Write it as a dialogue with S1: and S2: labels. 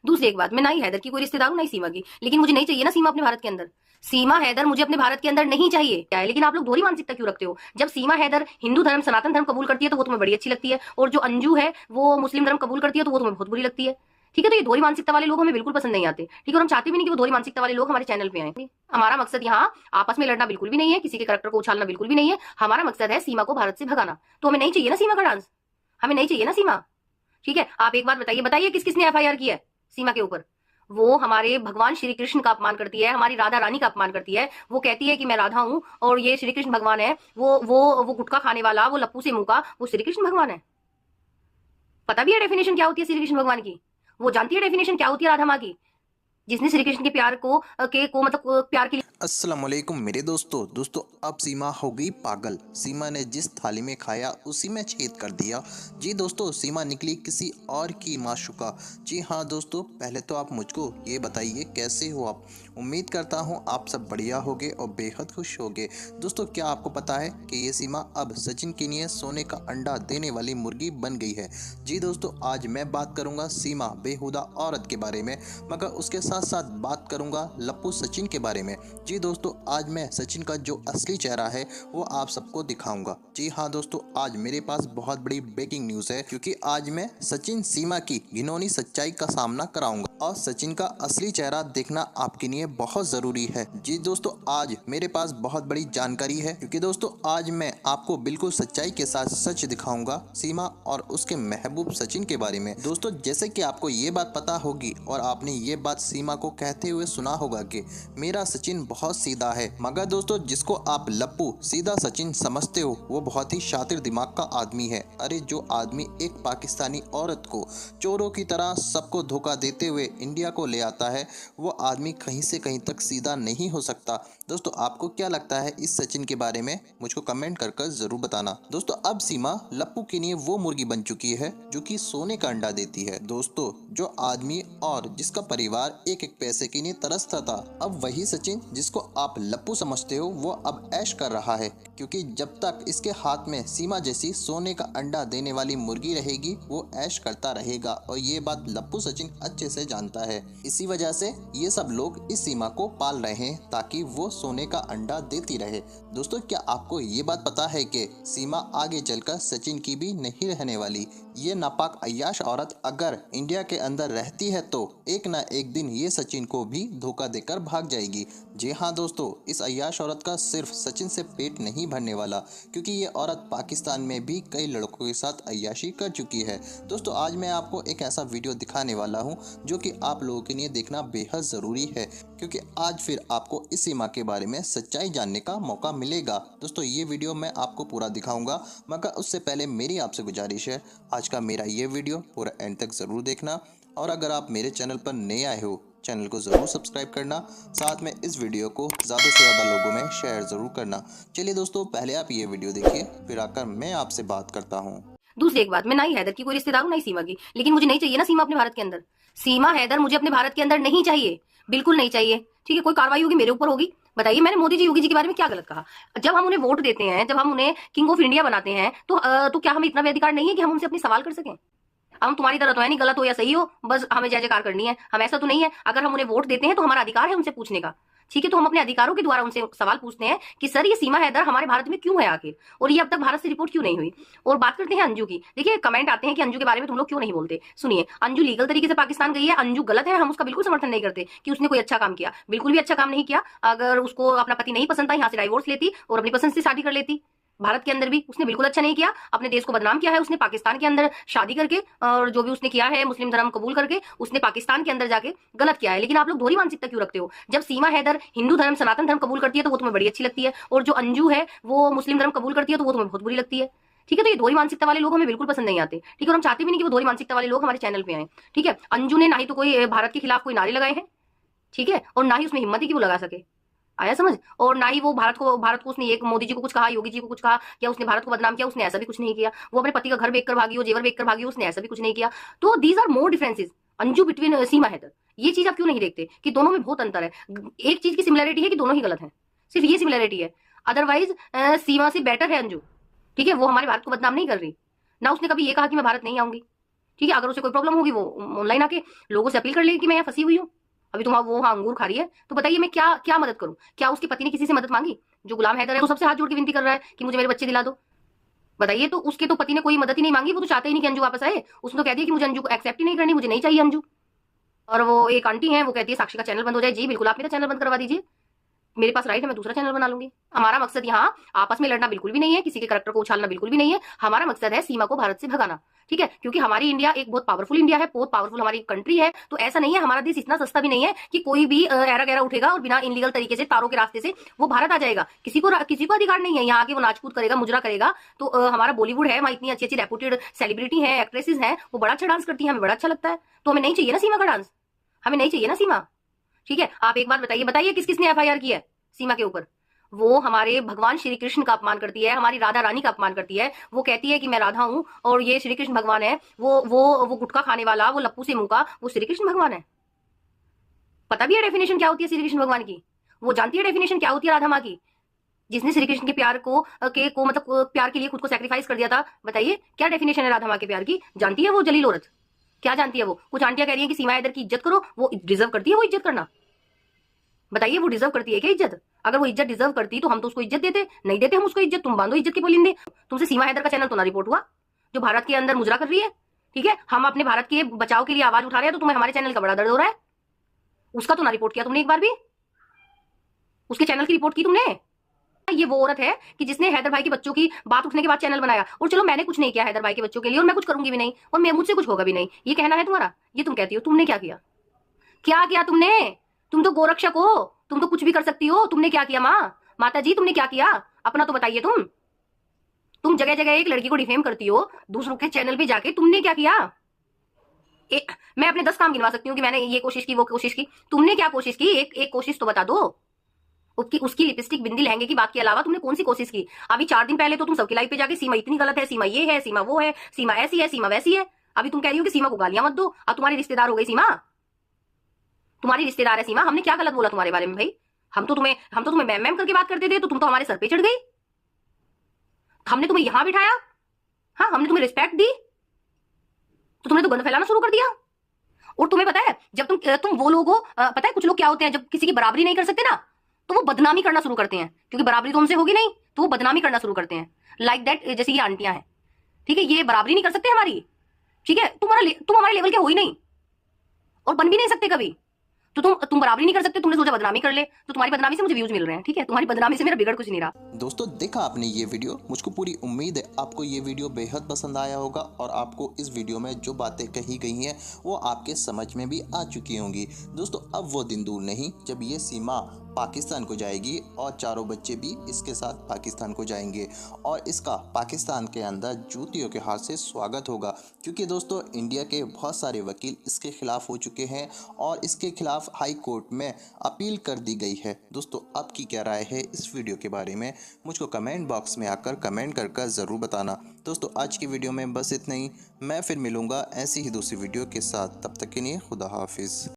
S1: दूसरी एक बात, मैं ना ही हैदर की कोई रिश्तेदार हूँ ना ही सीमा की, लेकिन मुझे नहीं चाहिए ना सीमा अपने भारत के अंदर। सीमा हैदर मुझे अपने भारत के अंदर नहीं चाहिए क्या है, लेकिन आप लोग दोहरी मानसिकता क्यों रखते हो? जब सीमा हैदर हिंदू धर्म सनातन धर्म कबूल करती है तो वो तुम्हें बड़ी अच्छी लगती है, और जो अंजू है वो मुस्लिम धर्म कबूल करती है तो वो तुम्हें बहुत बुरी लगती है। ठीक है, तो ये दोहरी मानसिकता वाले लोग हमें बिल्कुल पसंद नहीं आते। ठीक है, और हम चाहते भी नहीं कि वो दोहरी मानसिकता वाले लोग हमारे चैनल पे आए। हमारा मकसद यहाँ आपस में लड़ना बिल्कुल भी नहीं है, किसी के कैरेक्टर को उछालना बिल्कुल भी नहीं है। हमारा मकसद है सीमा को भारत से भगाना। तो हमें नहीं चाहिए ना सीमा का डांस, हमें नहीं चाहिए ना सीमा। ठीक है, आप एक बात बताइए, बताइए किस किसने एफआईआर की है सीमा के ऊपर? वो हमारे भगवान श्री कृष्ण का अपमान करती है, हमारी राधा रानी का अपमान करती है। वो कहती है कि मैं राधा हूं और ये श्री कृष्ण भगवान है। वो गुटखा खाने वाला, वो लप्पू से मुंह का, वो श्री कृष्ण भगवान है। पता भी है डेफिनेशन क्या होती है श्री कृष्ण भगवान की? वो जानती है डेफिनेशन क्या होती है राधा माँ की, जिसने श्री कृष्ण के प्यार को मतलब प्यार के लिए।
S2: अस्सलाम वालेकुम मेरे दोस्तों अब सीमा हो गई पागल। सीमा ने जिस थाली में खाया उसी में छेद कर दिया। जी दोस्तों, सीमा निकली किसी और की माशूका। जी हाँ दोस्तों, पहले तो आप मुझको ये बताइए कैसे हो आप। उम्मीद करता हूँ आप सब बढ़िया होगे और बेहद खुश होगे। दोस्तों, क्या आपको पता है कि ये सीमा अब सचिन के लिए सोने का अंडा देने वाली मुर्गी बन गई है। जी दोस्तों, आज मैं बात करूँगा सीमा बेहुदा औरत के बारे में, मगर उसके साथ साथ बात करूँगा लप्पू सचिन के बारे में। जी दोस्तों, आज मैं सचिन का जो असली चेहरा है वो आप सबको दिखाऊंगा। जी हाँ दोस्तों, आज मेरे पास बहुत बड़ी ब्रेकिंग न्यूज़ है, क्योंकि आज मैं सचिन सीमा की घिनौनी सच्चाई का सामना कराऊंगा और सचिन का असली चेहरा देखना आपके लिए बहुत ज़रूरी है। जी दोस्तों, आज मेरे पास बहुत बड़ी जानकारी है, क्योंकि दोस्तों आज मैं आपको बिल्कुल सच्चाई के साथ सच दिखाऊंगा सीमा और उसके महबूब सचिन के बारे में। दोस्तों, जैसे कि आपको ये बात पता होगी और आपने ये बात सीमा को कहते हुए सुना होगा कि मेरा सचिन बहुत सीधा है, मगर दोस्तों जिसको आप लप्पू सीधा सचिन समझते हो वो बहुत ही शातिर दिमाग का आदमी है। अरे जो आदमी एक पाकिस्तानी औरत को चोरों की तरह सबको धोखा देते हुए इंडिया को ले आता है, वो आदमी कहीं से कहीं तक सीधा नहीं हो सकता। दोस्तों, आपको क्या लगता है इस सचिन के बारे में, मुझको कमेंट कर जरूर बताना। दोस्तों, अब सीमा लप्पू के लिए वो मुर्गी बन चुकी है जो कि सोने का अंडा देती है। दोस्तों, जो आदमी और जिसका परिवार एक एक पैसे के लिए तरसता था, अब वही सचिन जिसको आप लप्पू समझते हो वो अब ऐश कर रहा है, क्योंकि जब तक इसके हाथ में सीमा जैसी सोने का अंडा देने वाली मुर्गी रहेगी वो ऐश करता रहेगा, और ये बात लप्पू सचिन अच्छे से जानता है। इसी वजह से ये सब लोग इस सीमा को पाल रहे हैं ताकि वो सोने का अंडा देती रहे। दोस्तों, क्या आपको ये बात पता है कि सीमा आगे चलकर सचिन की भी नहीं रहने वाली? ये नापाक अय्याश औरत अगर इंडिया के अंदर रहती है तो एक ना एक दिन ये सचिन को भी धोखा देकर भाग जाएगी। जी हाँ दोस्तों, इस अय्याश औरत का सिर्फ सचिन से पेट नहीं भरने वाला, क्योंकि ये औरत पाकिस्तान में भी कई लड़कों के साथ अय्याशी कर चुकी है। दोस्तों, आज मैं आपको एक ऐसा वीडियो दिखाने वाला हूँ जो कि आप लोगों के लिए देखना बेहद ज़रूरी है, क्योंकि आज फिर आपको इस सीमा के बारे में सच्चाई जानने का मौका मिलेगा। दोस्तों, ये वीडियो मैं आपको पूरा दिखाऊंगा, मगर उससे पहले मेरी आपसे गुजारिश है, आज का मेरा ये वीडियो पूरा एंड तक ज़रूर देखना, और अगर आप मेरे चैनल पर नए आए हो चैनल को ज़रूर सब्सक्राइब करना, साथ में इस वीडियो को ज़्यादा से ज़्यादा लोगों में शेयर ज़रूर करना। चलिए दोस्तों, पहले आप ये वीडियो देखिए, फिर आकर मैं आपसे बात करता हूँ।
S1: दूसरी एक बात, मैं ना ही हैदर की कोई रिश्तेदार हूँ ना ही सीमा की, लेकिन मुझे नहीं चाहिए ना सीमा अपने भारत के अंदर। सीमा हैदर मुझे अपने भारत के अंदर नहीं चाहिए, बिल्कुल नहीं चाहिए। ठीक है, कोई कार्रवाई होगी मेरे ऊपर होगी। बताइए, मैंने मोदी जी योगी जी के बारे में क्या गलत कहा? जब हम उन्हें वोट देते हैं, जब हम उन्हें किंग ऑफ इंडिया बनाते हैं, तो क्या हमें इतना भी अधिकार नहीं है कि हम उनसे अपने सवाल कर सकें? हम तुम्हारी तरह तो है नहीं, गलत हो या सही हो बस हमें जय जयकार करनी है, हम ऐसा तो नहीं है। अगर हम उन्हें वोट देते हैं तो हमारा अधिकार है उनसे पूछने का। ठीक है, तो हम अपने अधिकारों के द्वारा उनसे सवाल पूछते हैं कि सर ये सीमा हैदर हमारे भारत में क्यों है आखिर, और ये अब तक भारत से रिपोर्ट क्यों नहीं हुई। और बात करते हैं अंजू की। देखिए, कमेंट आते हैं कि अंजू के बारे में तुम लोग क्यों नहीं बोलते। सुनिए, अंजू लीगल तरीके से पाकिस्तान गई है, अंजू गलत है, हम उसका बिल्कुल समर्थन नहीं करते कि उसने कोई अच्छा काम किया, बिल्कुल भी अच्छा काम नहीं किया। अगर उसको अपना पति नहीं पसंद था, यहाँ से डाइवोर्स लेती और अपनी पसंद से शादी कर लेती। भारत के अंदर भी उसने बिल्कुल अच्छा नहीं किया, अपने देश को बदनाम किया है उसने पाकिस्तान के अंदर शादी करके, और जो भी उसने किया है मुस्लिम धर्म कबूल करके उसने पाकिस्तान के अंदर जाके गलत किया है। लेकिन आप लोग दोहरी मानसिकता क्यों रखते हो? जब सीमा हैदर हिंदू धर्म सनातन धर्म कबूल करती है तो वो तुम्हें बड़ी अच्छी लगती है, और जो अंजू है वो मुस्लिम धर्म कबूल करती है तो वो तुम्हें बहुत बुरी लगती है। ठीक है, तो ये दोहरी मानसिकता वाले लोग हमें बिल्कुल पसंद नहीं आते। ठीक है, और हम चाहते भी नहीं कि वो दोहरी मानसिकता वाले लोग हमारे चैनल पे आए। ठीक है, अंजू ने ना ही तो कोई भारत के खिलाफ कोई नारे लगाए हैं, ठीक है, और ना ही उसमें हिम्मत है कि वो लगा सके। आया समझ? और ना ही वो भारत को उसने एक मोदी जी को कुछ कहा, योगी जी को कुछ कहा, या उसने भारत को बदनाम किया, उसने ऐसा भी कुछ नहीं किया। वो अपने पति का घर बेचकर भागी हो, जेवर बेचकर भागी हो, उसने ऐसा भी कुछ नहीं किया। तो these are more differences Anju between Seema Haider. ये चीज आप क्यों नहीं देखते कि दोनों में बहुत अंतर है? एक चीज की सिमिलरिटी है कि दोनों ही गलत है, सिर्फ ये सिमिलरिटी है। अदरवाइज सीमा से बेटर है अंजू। ठीक है, वो हमारे भारत को बदनाम नहीं कर रही, ना उसने कभी ये कहा कि मैं भारत नहीं आऊंगी। ठीक है, अगर उसे कोई प्रॉब्लम होगी वो ऑनलाइन आके लोगों से अपील कर लेगी कि मैं यहाँ फंसी हुई हूँ। अभी तुम वो हाँ अंगूर खा रही है, तो बताइए मैं क्या क्या मदद करूं? क्या उसके पति ने किसी से मदद मांगी? जो गुलाम हैदर है वो सबसे हाथ जोड़ के विनती कर रहा है कि मुझे मेरे बच्चे दिला दो। बताइए, तो उसके तो पति ने कोई मदद ही नहीं मांगी, वो तो चाहते ही नहीं कि अंजू वापस आए। उसने तो कह दिया कि मुझे अंजू को एक्सेप्ट ही नहीं करनी, मुझे नहीं चाहिए अंजू। और वो एक आंटी है, वो कहती है साक्षी का चैनल बंद हो जाए। जी बिल्कुल, आप मेरा चैनल बंद करवा दीजिए, मेरे पास राइट है, मैं दूसरा चैनल बना लूंगी। हमारा मकसद यहाँ आपस में लड़ना बिल्कुल भी नहीं है, किसी के करैक्टर को उछालना बिल्कुल भी नहीं है। हमारा मकसद है सीमा को भारत से भगाना, ठीक है? क्योंकि हमारी इंडिया एक बहुत पावरफुल इंडिया है, बहुत पावरफुल हमारी कंट्री है। तो ऐसा नहीं है, हमारा देश इतना सस्ता भी नहीं है कि कोई भी ऐरा गैरा उठेगा और बिना इनलीगल तरीके से तारों के रास्ते से वो भारत आ जाएगा। किसी को अधिकार नहीं है यहाँ आके वो नाचकूद करेगा, मुजरा करेगा। तो हमारा बॉलीवुड है, वहाँ इतनी अच्छी अच्छी रेपुटेड सेलिब्रिटी है, एक्ट्रेसेस हैं, वो बड़ा अच्छा डांस करती है, हमें बड़ा अच्छा लगता है। तो हमें नहीं चाहिए ना सीमा का डांस, हमें नहीं चाहिए ना सीमा, ठीक है? आप एक बात बताइए, बताइए किस किसने एफआईआर की है सीमा के ऊपर? वो हमारे भगवान श्री कृष्ण का अपमान करती है, हमारी राधा रानी का अपमान करती है। वो कहती है कि मैं राधा हूं और ये श्री कृष्ण भगवान है। वो गुटखा खाने वाला, वो लप्पू से मुंह का, वो श्री कृष्ण भगवान है। पता भी है डेफिनेशन क्या होती है श्री कृष्ण भगवान की? वो जानती है डेफिनेशन क्या होती है राधा माँ की, जिसने श्री कृष्ण के प्यार को मतलब प्यार के लिए खुद को सेक्रीफाइस कर दिया था? बताइए क्या डेफिनेशन है राधा माँ के प्यार की? जानती है वो जलील औरत? क्या जानती है वो? कुछ आंटियां कह रही है कि सीमा हैदर की इज्जत करो, वो डिजर्व करती है वो इज्जत करना? बताइए वो डिजर्व करती है क्या इज्जत? अगर वो इज्जत डिजर्व करती तो हम तो उसको इज्जत देते, नहीं देते हम उसको इज्जत। तुम बांधो इज्जत के पुलिंदे। तुमसे सीमा हैदर का चैनल तो ना रिपोर्ट हुआ, जो भारत के अंदर मुजरा कर रही है, ठीक है? हम अपने भारत के बचाव के लिए आवाज उठा रहे हैं, तो तुम्हें हमारे चैनल का बड़ा दर्द हो रहा है। उसका तो ना रिपोर्ट किया तुमने एक बार भी, उसके चैनल की रिपोर्ट की तुमने? ये वो औरत है कि जिसने हैदर भाई के बच्चों की बात उठने के बाद चैनल बनाया। और चलो मैंने कुछ नहीं किया हैदर भाई के बच्चों के लिए, और मैं कुछ करूंगी भी नहीं, और मैं मुझसे कुछ होगा भी नहीं, ये कहना है तुम्हारा? ये तुम कहती हो तुमने क्या किया? क्या किया तुमने? तुम तो गोरक्षक हो, तुम तो कुछ भी कर सकती हो। तुमने क्या किया माँ, माता जी तुमने क्या किया? अपना तो बताइए। तुम जगह जगह एक लड़की को डिफेम करती हो, दूसरों के चैनल पे जाके। तुमने क्या किया? मैं अपने 10 काम गिनवा सकती हूँ कि मैंने ये कोशिश की, वो कोशिश की। तुमने क्या कोशिश की? एक कोशिश तो बता दो। उसकी लिपस्टिक बिंदी लहंगे की बात के अलावा तुमने कौन सी कोशिश की? अभी 4 दिन पहले तो तुम सबकी लाइफ पे जाके सीमा इतनी गलत है, सीमा ये है, सीमा वो है, सीमा ऐसी है, सीमा वैसी है। अभी तुम कह रही हो कि सीमा को गालियां मत दो, अब तुम्हारी रिश्तेदार हो गई सीमा, तुम्हारी रिश्तेदार है सीमा। हमने क्या गलत बोला तुम्हारे बारे में भाई? हम तो तुम्हें मैम मैम करके बात करते थे, तो तुम तो हमारे सर पे चढ़ गई। हमने तुम्हें यहां बिठाया, हाँ हमने तुम्हें रिस्पेक्ट दी, तो तुमने तो गंद फैलाना शुरू कर दिया। और तुम्हें पता है जब तुम वो लोगों पता है कुछ लोग क्या होते हैं, जब किसी की बराबरी नहीं कर सकते ना, तो वो बदनामी करना शुरू करते हैं, क्योंकि बराबरी तो हमसे होगी नहीं, तो वो बदनामी करना शुरू करते हैं। लाइक दैट, जैसे ये आंटियां हैं, ठीक है, ये बराबरी नहीं कर सकते हमारी, ठीक है? तुम हमारे लेवल के हो ही नहीं, और बन भी नहीं सकते कभी। तो तुम बराबरी नहीं कर सकते, तुमने सोचा बदनामी कर ले, तो तुम्हारी बदनामी से मुझे व्यूज मिल रहे हैं, ठीक है? तुम्हारी बदनामी से मेरा बिगड़ कुछ नहीं रहा।
S2: दोस्तों देखा आपने ये वीडियो, मुझको पूरी उम्मीद है आपको ये वीडियो बेहद पसंद आया होगा और आपको इस वीडियो में जो बातें कही गई हैं वो आपके समझ में भी आ चुकी होंगी। दोस्तों अब वो दिन दूर नहीं जब ये सीमा पाकिस्तान को जाएगी और चारों बच्चे भी इसके साथ पाकिस्तान को जाएंगे और इसका पाकिस्तान के अंदर जूतियों के हाथ से स्वागत होगा, क्योंकि दोस्तों इंडिया के बहुत सारे वकील इसके खिलाफ हो चुके हैं और इसके खिलाफ हाई कोर्ट में अपील कर दी गई है। दोस्तों आपकी क्या राय है इस वीडियो के बारे में, मुझको कमेंट बॉक्स में आकर कमेंट कर ज़रूर बताना। दोस्तों आज की वीडियो में बस इतना ही, मैं फिर मिलूँगा ऐसी ही दूसरी वीडियो के साथ, तब तक के लिए खुदा हाफिज़।